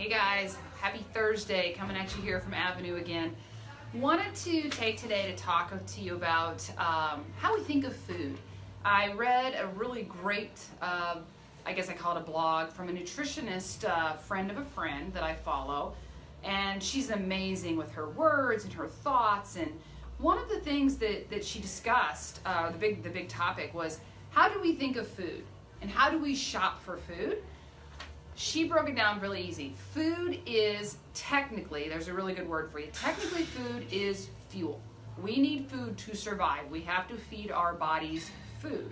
Hey guys, happy Thursday, coming at you here from Avenue again. Wanted to take today to talk to you about how we think of food. I read a really great, I guess I call it a blog, from a nutritionist friend of a friend that I follow. And she's amazing with her words and her thoughts. And one of the things that she discussed, the big topic was, how do we think of food? And how do we shop for food? She broke it down really easy. Food is technically, there's a really good word for you, technically food is fuel. We need food to survive. We have to feed our bodies food.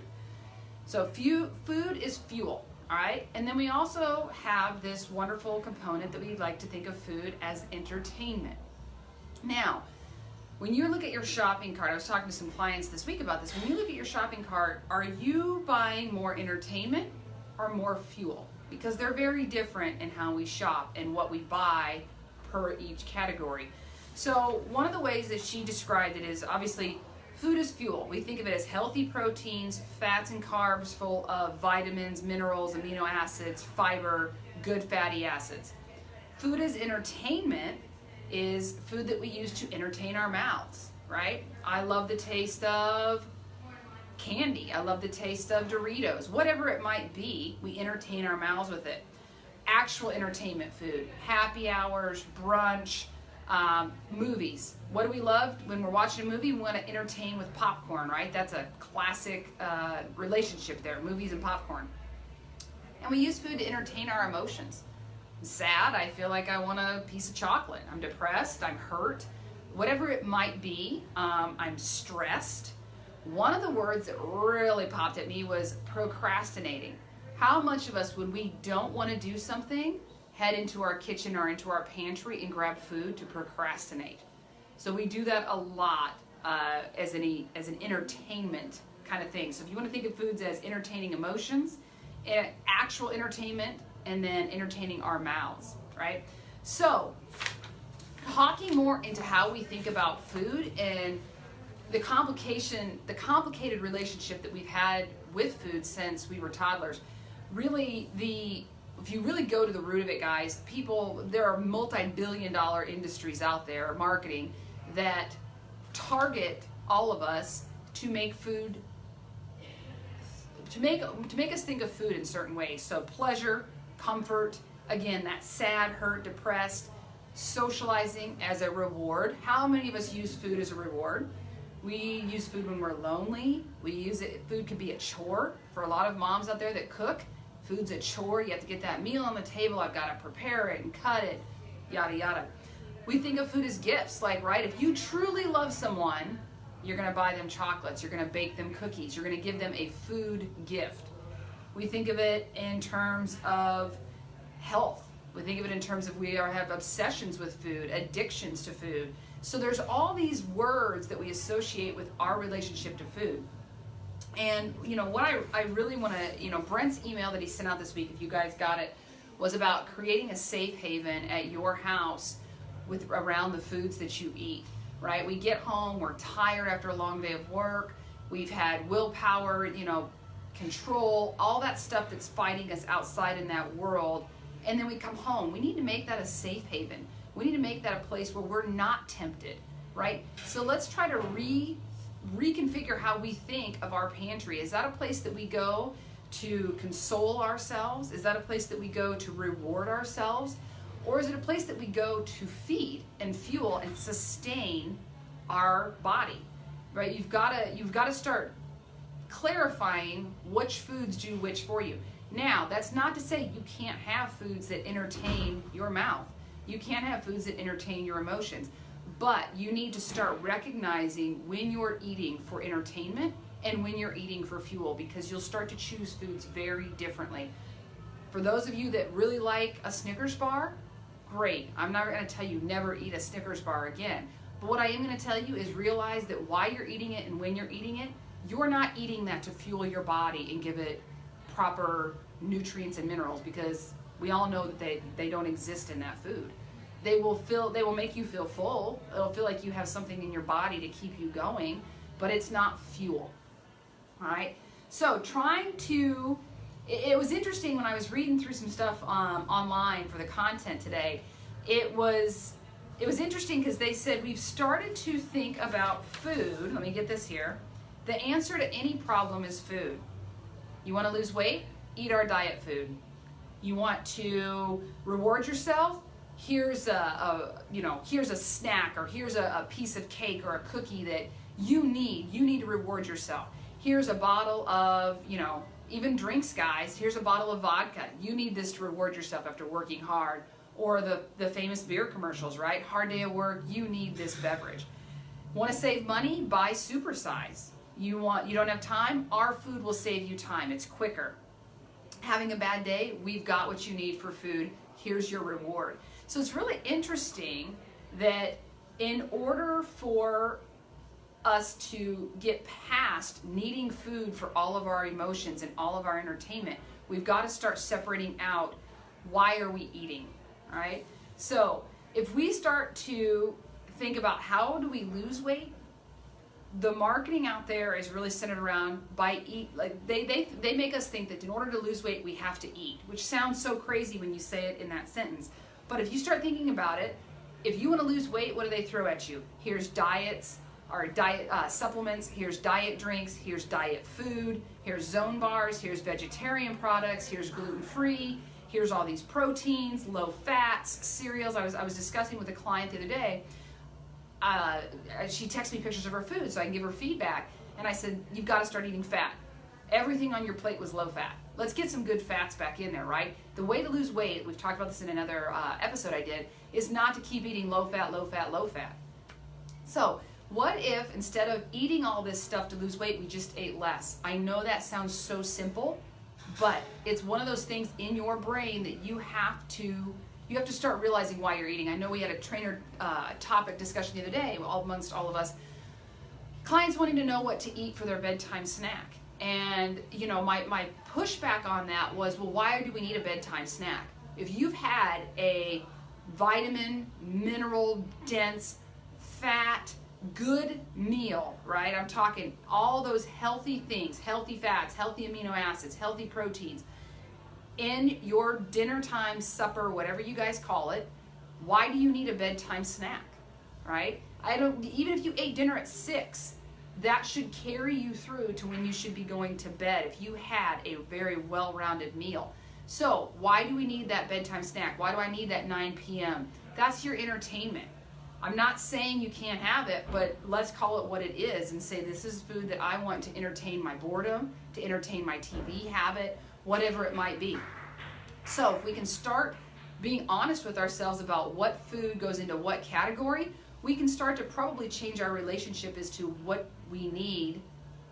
So food is fuel, all right? And then we also have this wonderful component that we like to think of food as entertainment. Now, when you look at your shopping cart, I was talking to some clients this week about this, when you look at your shopping cart, are you buying more entertainment or more fuel? Because they're very different in how we shop and what we buy per each category. So one of the ways that she described it is, obviously, food is fuel. We think of it as healthy proteins, fats and carbs full of vitamins, minerals, amino acids, fiber, good fatty acids. Food as entertainment is food that we use to entertain our mouths, right? I love the taste of candy. I love the taste of Doritos. Whatever it might be, we entertain our mouths with it. Actual entertainment food, happy hours, brunch, movies. What do we love when we're watching a movie? We want to entertain with popcorn, right? That's a classic relationship there, movies and popcorn. And we use food to entertain our emotions. I'm sad, I feel like I want a piece of chocolate. I'm depressed, I'm hurt, whatever it might be. I'm stressed. One of the words that really popped at me was procrastinating. How much of us, when we don't want to do something, head into our kitchen or into our pantry and grab food to procrastinate? So we do that a lot as an entertainment kind of thing. So if you want to think of foods as entertaining emotions, actual entertainment, and then entertaining our mouths, right? So talking more into how we think about food and the complicated relationship that we've had with food since we were toddlers. Really, if you really go to the root of it, guys, there are multi-billion-dollar industries out there, marketing, that target all of us to make food, to make us think of food in certain ways. So pleasure, comfort, again, that sad, hurt, depressed, socializing as a reward. How many of us use food as a reward? We use food when we're lonely. Food could be a chore. For a lot of moms out there that cook, food's a chore. You have to get that meal on the table. I've got to prepare it and cut it, yada, yada. We think of food as gifts, like, right? If you truly love someone, you're going to buy them chocolates. You're going to bake them cookies. You're going to give them a food gift. We think of it in terms of health. We think of it in terms of have obsessions with food, addictions to food. So there's all these words that we associate with our relationship to food. And what I really want to, Brent's email that he sent out this week, if you guys got it, was about creating a safe haven at your house around the foods that you eat, right? We get home, we're tired after a long day of work, we've had willpower, control, all that stuff that's fighting us outside in that world. And then we come home. We need to make that a safe haven. We need to make that a place where we're not tempted, right? So let's try to reconfigure how we think of our pantry. Is that a place that we go to console ourselves? Is that a place that we go to reward ourselves? Or is it a place that we go to feed and fuel and sustain our body, right? You've got to start clarifying which foods do which for you. Now, that's not to say you can't have foods that entertain your mouth. You can't have foods that entertain your emotions. But you need to start recognizing when you're eating for entertainment and when you're eating for fuel, because you'll start to choose foods very differently. For those of you that really like a Snickers bar, great. I'm not going to tell you never eat a Snickers bar again. But what I am going to tell you is realize that while you're eating it and when you're eating it, you're not eating that to fuel your body and give it proper nutrients and minerals, because we all know that they don't exist in that food. They will make you feel full. It'll feel like you have something in your body to keep you going, but it's not fuel. All right? So trying to it was interesting when I was reading through some stuff online for the content today. It was interesting because they said we've started to think about food. Let me get this here. The answer to any problem is food. You want to lose weight? Eat our diet food. You want to reward yourself? Here's here's a snack, or here's a piece of cake or a cookie that you need. You need to reward yourself. Here's a bottle of, even drinks, guys. Here's a bottle of vodka. You need this to reward yourself after working hard. Or the famous beer commercials, right? Hard day at work, you need this beverage. Want to save money? Buy supersize. You don't have time? Our food will save you time. It's quicker. Having a bad day? We've got what you need for food. Here's your reward. So it's really interesting that in order for us to get past needing food for all of our emotions and all of our entertainment, we've got to start separating out, why are we eating, right? So if we start to think about how do we lose weight, the marketing out there is really centered around they make us think that in order to lose weight we have to eat, which sounds so crazy when you say it in that sentence. But if you start thinking about it, if you want to lose weight, what do they throw at you? Here's diets, or diet supplements, here's diet drinks, here's diet food, here's zone bars, here's vegetarian products, here's gluten-free, here's all these proteins, low fats, cereals. I was discussing with a client the other day. She texted me pictures of her food so I can give her feedback, and I said, you've got to start eating fat. Everything on your plate was low fat. Let's get some good fats back in there, right? The way to lose weight, we've talked about this in another episode I did, is not to keep eating low fat, low fat, low fat. So what if instead of eating all this stuff to lose weight, we just ate less? I know that sounds so simple, but it's one of those things in your brain that you have to start realizing why you're eating. I know we had a trainer topic discussion the other day amongst all of us, clients wanting to know what to eat for their bedtime snack. And my pushback on that was, well, why do we need a bedtime snack? If you've had a vitamin, mineral dense, fat, good meal, right? I'm talking all those healthy things, healthy fats, healthy amino acids, healthy proteins, in your dinner time, supper, whatever you guys call it, why do you need a bedtime snack, right? Even if you ate dinner at 6, that should carry you through to when you should be going to bed if you had a very well-rounded meal. So why do we need that bedtime snack? Why do I need that 9 p.m.? That's your entertainment. I'm not saying you can't have it, but let's call it what it is and say this is food that I want to entertain my boredom, to entertain my TV habit, whatever it might be. So if we can start being honest with ourselves about what food goes into what category, we can start to probably change our relationship as to what we need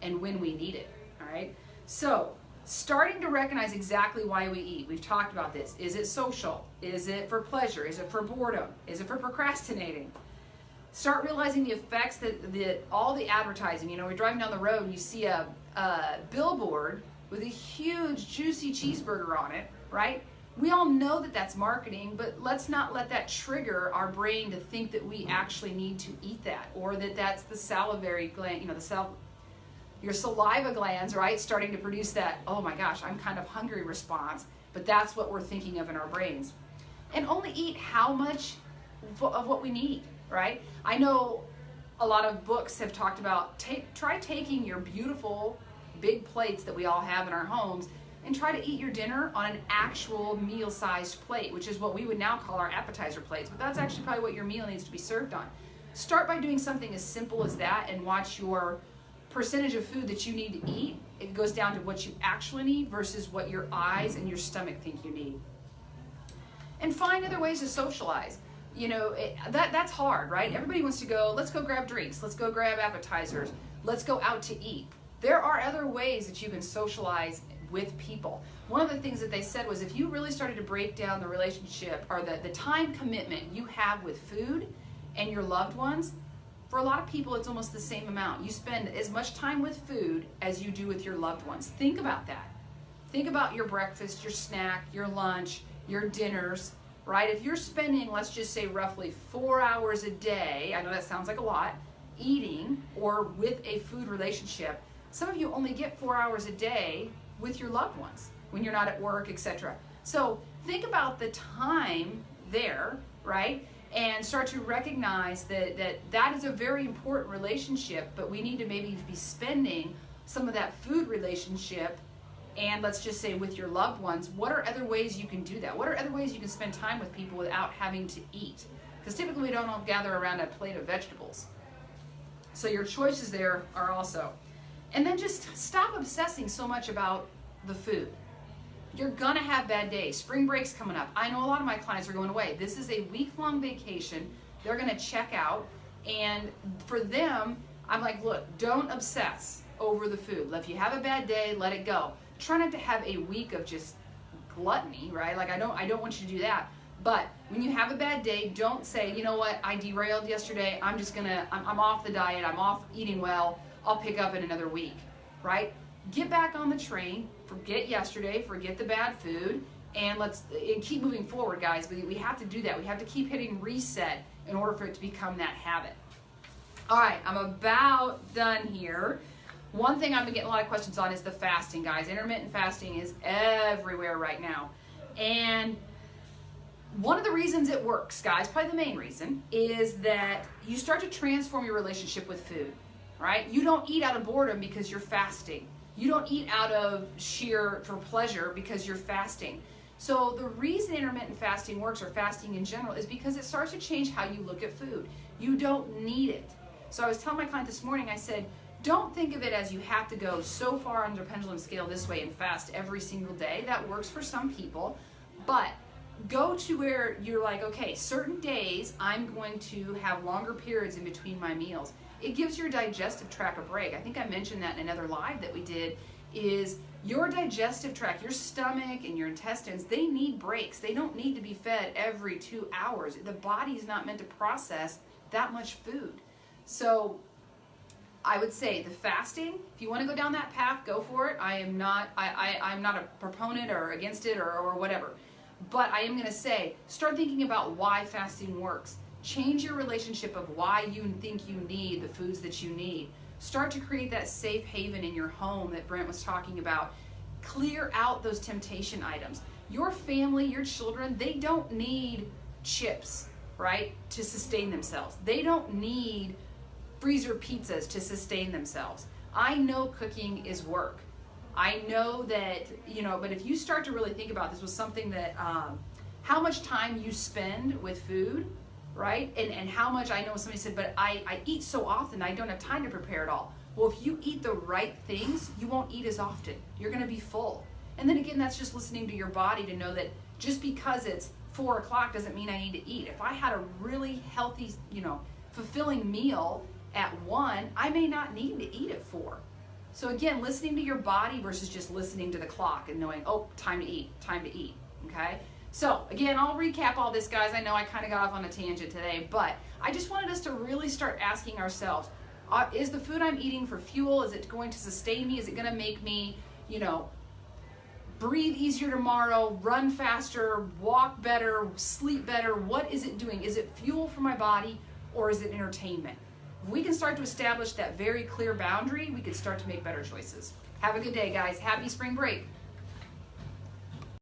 and when we need it, all right? So starting to recognize exactly why we eat. We've talked about this. Is it social? Is it for pleasure? Is it for boredom? Is it for procrastinating? Start realizing the effects that all the advertising, we're driving down the road and you see a billboard with a huge juicy cheeseburger on it, right? We all know that that's marketing, but let's not let that trigger our brain to think that we actually need to eat that, or that that's the salivary gland, your saliva glands, right, starting to produce that, oh my gosh, I'm kind of hungry response, but that's what we're thinking of in our brains. And only eat how much of what we need, right? I know a lot of books have talked about, try taking your beautiful big plates that we all have in our homes and try to eat your dinner on an actual meal-sized plate, which is what we would now call our appetizer plates, but that's actually probably what your meal needs to be served on. Start by doing something as simple as that and watch your percentage of food that you need to eat. It goes down to what you actually need versus what your eyes and your stomach think you need. And find other ways to socialize. That's hard, right? Everybody wants to go, let's go grab drinks, let's go grab appetizers, let's go out to eat. There are other ways that you can socialize with people. One of the things that they said was if you really started to break down the relationship or the time commitment you have with food and your loved ones, for a lot of people it's almost the same amount. You spend as much time with food as you do with your loved ones. Think about that. Think about your breakfast, your snack, your lunch, your dinners, right? If you're spending, let's just say roughly 4 hours a day, I know that sounds like a lot, eating or with a food relationship, some of you only get 4 hours a day with your loved ones. when you're not at work, etc. So think about the time there, right? And start to recognize that is a very important relationship, but we need to maybe be spending some of that food relationship, and let's just say with your loved ones, what are other ways you can do that? What are other ways you can spend time with people without having to eat? Because typically we don't all gather around a plate of vegetables. So your choices there are also. And then just stop obsessing so much about the food. You're gonna have bad days. Spring break's coming up. I know a lot of my clients are going away. This is a week-long vacation. They're gonna check out, and for them, I'm like, look, don't obsess over the food. If you have a bad day, let it go. Try not to have a week of just gluttony, right? Like I don't want you to do that. But when you have a bad day, don't say, you know what, I derailed yesterday. I'm off the diet. I'm off eating well. I'll pick up in another week, right? Get back on the train, forget yesterday, forget the bad food, and keep moving forward, guys. We have to do that. We have to keep hitting reset in order for it to become that habit. All right, I'm about done here. One thing I've been getting a lot of questions on is the fasting, guys. Intermittent fasting is everywhere right now. And one of the reasons it works, guys, probably the main reason, is that you start to transform your relationship with food, right? You don't eat out of boredom because you're fasting. You don't eat out of for pleasure because you're fasting. So the reason intermittent fasting works, or fasting in general, is because it starts to change how you look at food. You don't need it. So I was telling my client this morning, I said, don't think of it as you have to go so far on the pendulum scale this way and fast every single day. That works for some people, but go to where you're like, okay, certain days I'm going to have longer periods in between my meals. It gives your digestive tract a break. I think I mentioned that in another live that we did, is your digestive tract, your stomach and your intestines, they need breaks. They don't need to be fed every 2 hours. The body's not meant to process that much food. So I would say the fasting, if you want to go down that path, go for it. I'm not a proponent or against it or whatever. But I am going to say, start thinking about why fasting works. Change your relationship of why you think you need the foods that you need. Start to create that safe haven in your home that Brent was talking about. Clear out those temptation items. Your family, your children, they don't need chips, right, to sustain themselves. They don't need freezer pizzas to sustain themselves. I know cooking is work. I know that, but if you start to really think about this, was something that, how much time you spend with food, right? And how much, I know somebody said, but I eat so often, I don't have time to prepare it all. Well, if you eat the right things, you won't eat as often. You're gonna be full. And then again, that's just listening to your body to know that just because it's 4 o'clock doesn't mean I need to eat. If I had a really healthy, fulfilling meal at 1, I may not need to eat at 4. So again, listening to your body versus just listening to the clock and knowing, oh, time to eat, okay? So again, I'll recap all this, guys. I know I kind of got off on a tangent today, but I just wanted us to really start asking ourselves, is the food I'm eating for fuel? Is it going to sustain me? Is it going to make me, breathe easier tomorrow, run faster, walk better, sleep better? What is it doing? Is it fuel for my body, or is it entertainment? If we can start to establish that very clear boundary, we can start to make better choices. Have a good day, guys. Happy spring break.